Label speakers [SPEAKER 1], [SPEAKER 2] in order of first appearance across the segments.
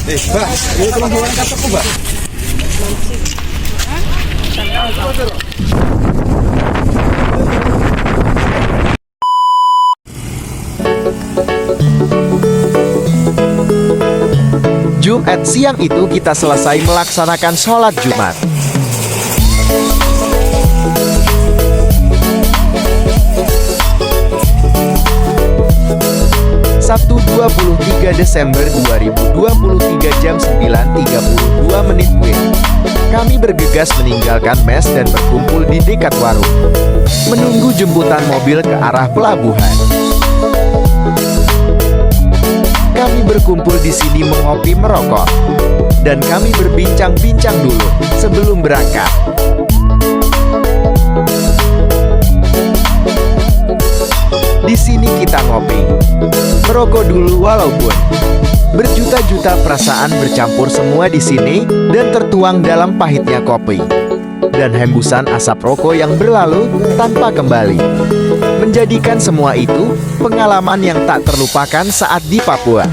[SPEAKER 1] Mbak, ini telah bukan kataku, Mbak.
[SPEAKER 2] Jumat siang itu kita selesai melaksanakan sholat Jumat. Sabtu 23 Desember 2023 jam 9.32 menit WIB. Kami bergegas meninggalkan mes dan berkumpul di dekat warung, menunggu jemputan mobil ke arah pelabuhan. Kami berkumpul di sini mengopi merokok, dan kami berbincang-bincang dulu sebelum berangkat. Di sini kita ngopi, merokok dulu walaupun berjuta-juta perasaan bercampur semua di sini dan tertuang dalam pahitnya kopi dan hembusan asap rokok yang berlalu tanpa kembali, menjadikan semua itu pengalaman yang tak terlupakan saat di Papua.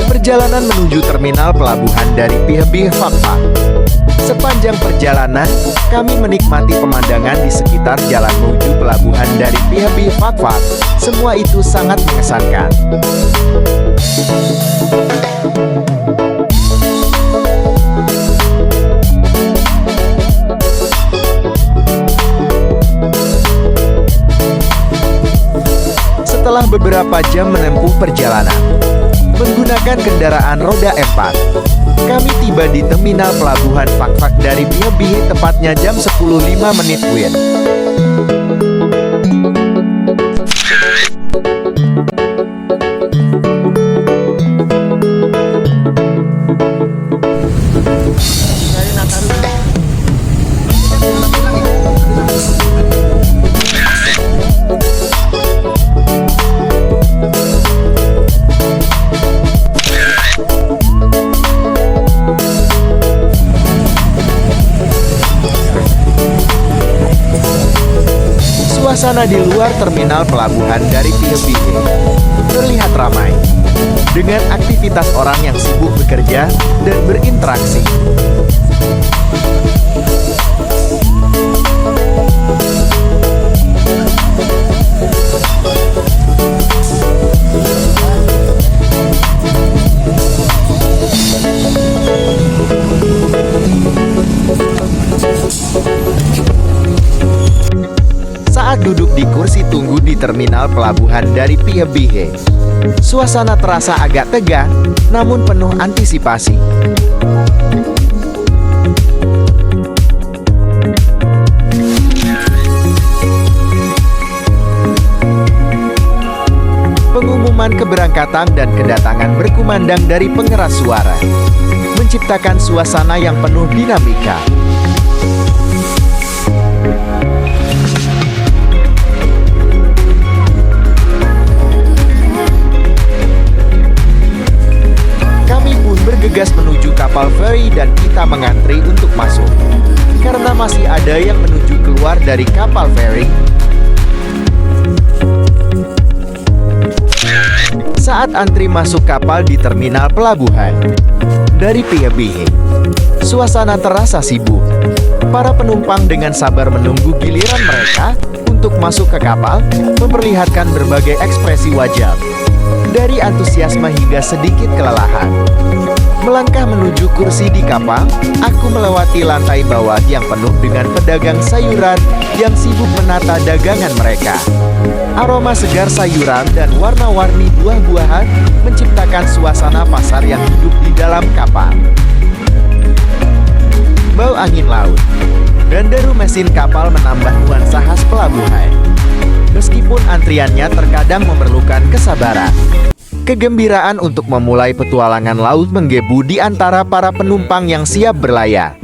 [SPEAKER 2] Perjalanan menuju terminal pelabuhan dari Pihabih Fakfak. Sepanjang perjalanan, kami menikmati pemandangan di sekitar jalan menuju pelabuhan dari Pihabih Fakfak. Semua itu sangat mengesankan. Setelah beberapa jam menempuh perjalanan menggunakan kendaraan roda 4, kami tiba di terminal pelabuhan Fakfak dari Pihabih tepatnya jam 10.05 menit WIB. Suasana di luar terminal pelabuhan dari Pihabih terlihat ramai, dengan aktivitas orang yang sibuk bekerja dan berinteraksi. Saat duduk di kursi tunggu di terminal pelabuhan dari Pihabih, suasana terasa agak tegang, namun penuh antisipasi. Pengumuman keberangkatan dan kedatangan berkumandang dari pengeras suara, menciptakan suasana yang penuh dinamika. Bergegas menuju kapal feri dan kita mengantri untuk masuk, karena masih ada yang menuju keluar dari kapal feri. Saat antri masuk kapal di terminal pelabuhan dari Pihabih, suasana terasa sibuk. Para penumpang dengan sabar menunggu giliran mereka untuk masuk ke kapal, memperlihatkan berbagai ekspresi wajah, dari antusiasme hingga sedikit kelelahan. Melangkah menuju kursi di kapal, aku melewati lantai bawah yang penuh dengan pedagang sayuran yang sibuk menata dagangan mereka. Aroma segar sayuran dan warna-warni buah-buahan menciptakan suasana pasar yang hidup di dalam kapal. Bau angin laut dan deru mesin kapal menambah nuansa khas pelabuhan. Meskipun antriannya terkadang memerlukan kesabaran, kegembiraan untuk memulai petualangan laut menggebu di antara para penumpang yang siap berlayar.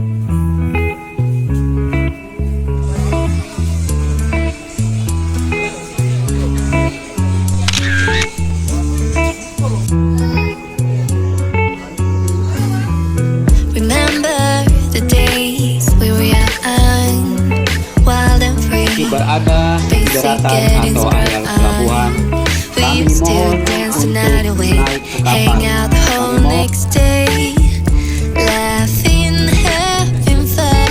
[SPEAKER 1] Berada di daratan atau areal pelabuhan, kami used to
[SPEAKER 3] dimohon
[SPEAKER 1] dance the
[SPEAKER 3] untuk
[SPEAKER 1] night away,
[SPEAKER 3] naik ke
[SPEAKER 1] hang
[SPEAKER 3] kapal.
[SPEAKER 1] out the whole
[SPEAKER 3] Kami mohon
[SPEAKER 1] next day, laughing, having fun.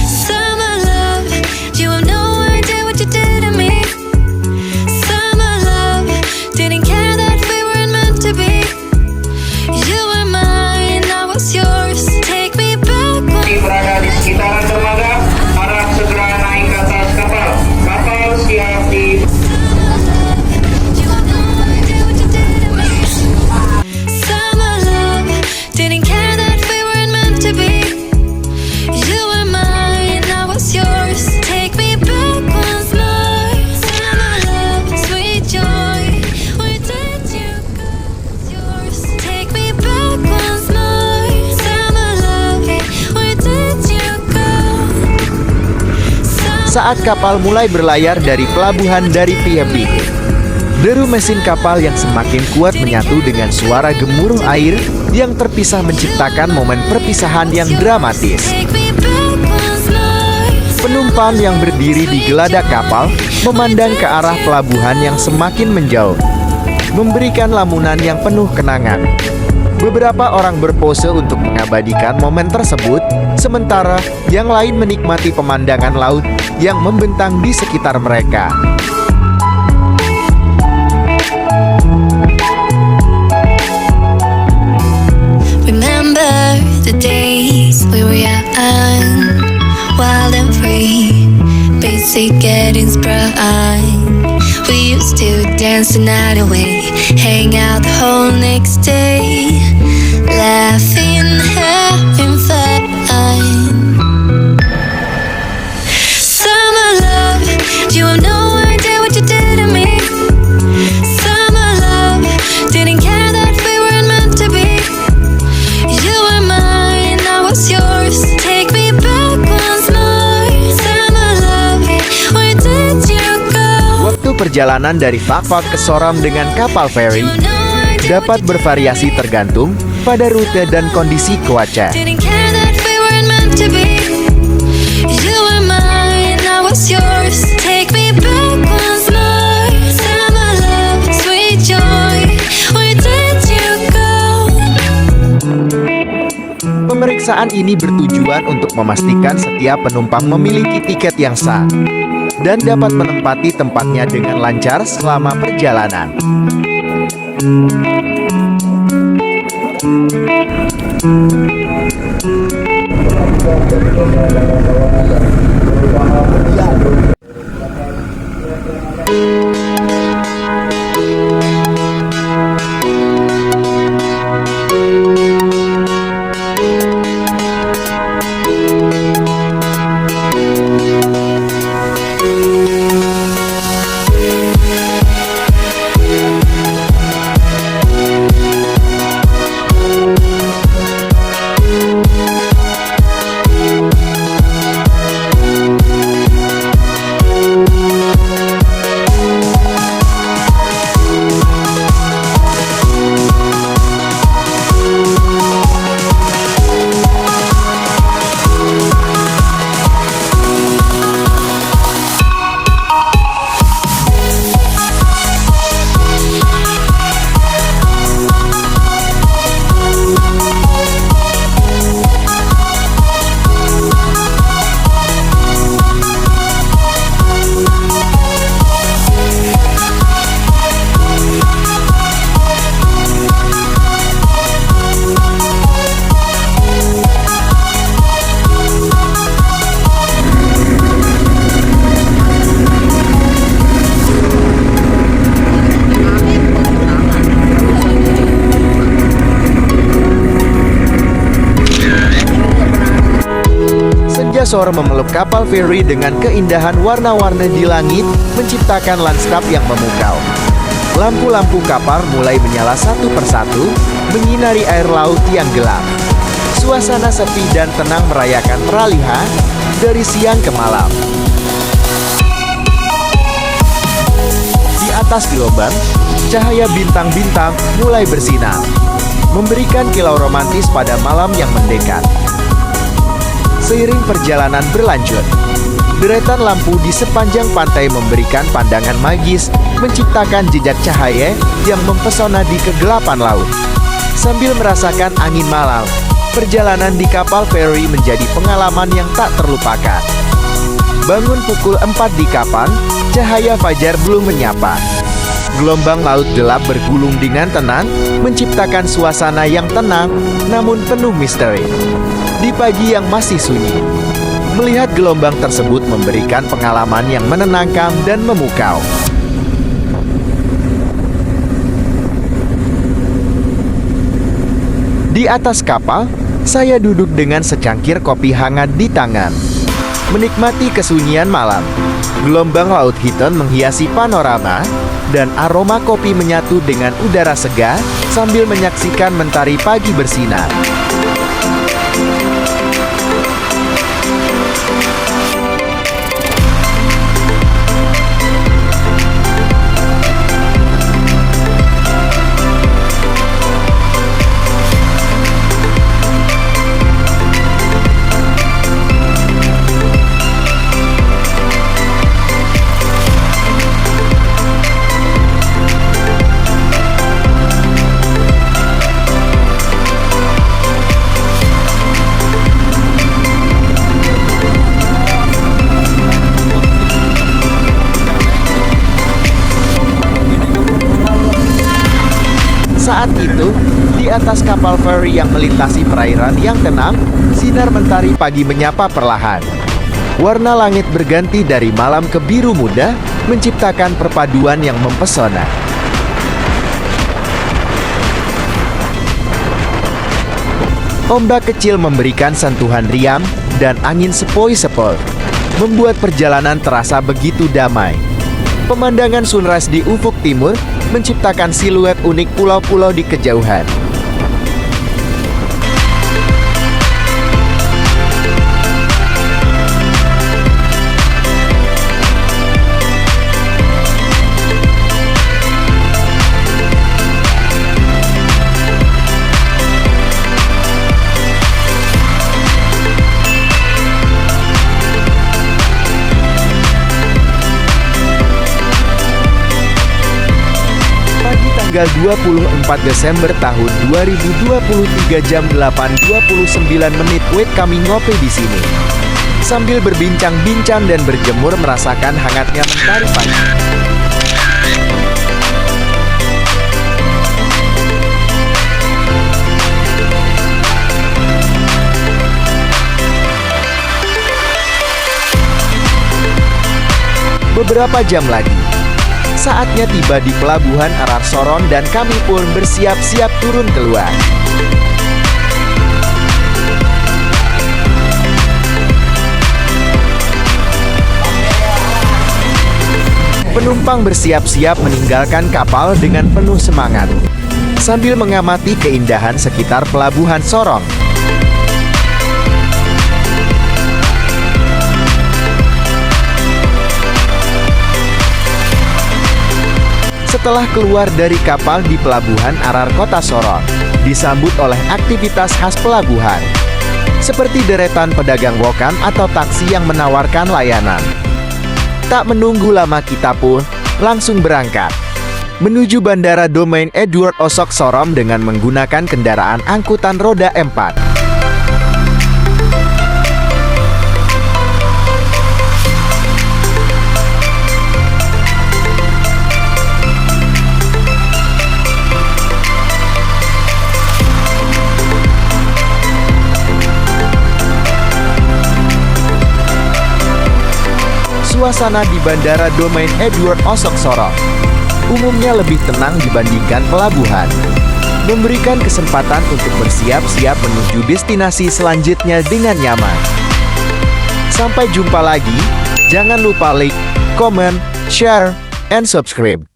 [SPEAKER 1] Summer love, you have no idea what you did to me. Summer love, didn't care that we weren't meant to be. You were mine, I was yours. Take me back when
[SPEAKER 4] berada di sekitaran dermaga, harap segera naik ke atas kapal. Kapal siap di
[SPEAKER 1] you have no idea what you did to me. Summer love, didn't care that we weren't meant to be. You were mine, I was yours. Take me back once more. Summer love, sweet joy. Where did you go? Yours. Take me back once more. Summer love, where did you go?
[SPEAKER 2] Saat kapal mulai berlayar dari pelabuhan dari PMBH, deru mesin kapal yang semakin kuat menyatu dengan suara gemuruh air yang terpisah menciptakan momen perpisahan yang dramatis.
[SPEAKER 1] Take me back once more.
[SPEAKER 2] Penumpang yang berdiri di geladak kapal memandang ke arah pelabuhan yang semakin menjauh, memberikan lamunan yang penuh kenangan. Beberapa orang berpose untuk mengabadikan momen tersebut, sementara yang lain menikmati pemandangan laut yang membentang di sekitar mereka.
[SPEAKER 1] Remember the days we were young, wild and free, basic getting sprung. We used to dance the night away, hang out the whole next day, laughing, having fun. Summer love, you have no idea what you did to me. Summer love, didn't care that we weren't meant to be. You were mine, I was yours. Take me back once more. Summer love, where did you go?
[SPEAKER 2] Waktu perjalanan dari Fakfak ke Soram dengan kapal feri
[SPEAKER 1] You have no idea what
[SPEAKER 2] dapat bervariasi tergantung pada rute dan kondisi cuaca.
[SPEAKER 1] didn't care that we weren't meant to be. You were mine, I was yours. Take me back once more. Summer love, sweet joy. Where did you go?
[SPEAKER 2] Pemeriksaan ini bertujuan untuk memastikan setiap penumpang memiliki tiket yang sah dan dapat menempati tempatnya dengan lancar selama perjalanan. Sore memeluk kapal feri dengan keindahan warna-warni di langit, menciptakan lanskap yang memukau. Lampu-lampu kapal mulai menyala satu persatu, menyinari air laut yang gelap. Suasana sepi dan tenang merayakan peralihan dari siang ke malam. atas gelombang, cahaya bintang-bintang mulai bersinar, memberikan kilau romantis pada malam yang mendekat. Seiring perjalanan berlanjut, deretan lampu di sepanjang pantai memberikan pandangan magis, menciptakan jejak cahaya yang mempesona di kegelapan laut. Sambil merasakan angin malam, perjalanan di kapal feri menjadi pengalaman yang tak terlupakan. Bangun pukul 4 di kapal, cahaya fajar belum menyapa. Gelombang laut gelap bergulung dengan tenang, menciptakan suasana yang tenang namun penuh misteri. Di pagi yang masih sunyi, melihat gelombang tersebut memberikan pengalaman yang menenangkan dan memukau. Di atas kapal, saya duduk dengan secangkir kopi hangat di tangan, menikmati kesunyian malam. Gelombang laut hitam menghiasi panorama, dan aroma kopi menyatu dengan udara segar sambil menyaksikan mentari pagi bersinar. Saat itu, di atas kapal feri yang melintasi perairan yang tenang, sinar mentari pagi menyapa perlahan. Warna langit berganti dari malam ke biru muda, menciptakan perpaduan yang mempesona. Ombak kecil memberikan sentuhan riang dan angin sepoi-sepoi, membuat perjalanan terasa begitu damai. Pemandangan sunrise di ufuk timur menciptakan siluet unik pulau-pulau di kejauhan. Tanggal 24 Desember tahun 2023 jam 8.29 menit kami ngopi di sini. Sambil berbincang-bincang dan berjemur merasakan hangatnya mentari pagi. Beberapa jam lagi, saatnya tiba di pelabuhan Arar Soron dan kami pun bersiap-siap turun keluar. Penumpang bersiap-siap meninggalkan kapal dengan penuh semangat, sambil mengamati keindahan sekitar pelabuhan Sorong. Setelah keluar dari kapal di pelabuhan Arar Kota Sorong, disambut oleh aktivitas khas pelabuhan, seperti deretan pedagang wokan atau taksi yang menawarkan layanan. Tak menunggu lama kita pun langsung berangkat menuju Bandara Domain Edward Osok Sorong dengan menggunakan kendaraan angkutan roda 4. Suasana di Bandara Domain Edward Osok Sorong umumnya lebih tenang dibandingkan pelabuhan, memberikan kesempatan untuk bersiap-siap menuju destinasi selanjutnya dengan nyaman. Sampai jumpa lagi, jangan lupa like, comment, share, and subscribe.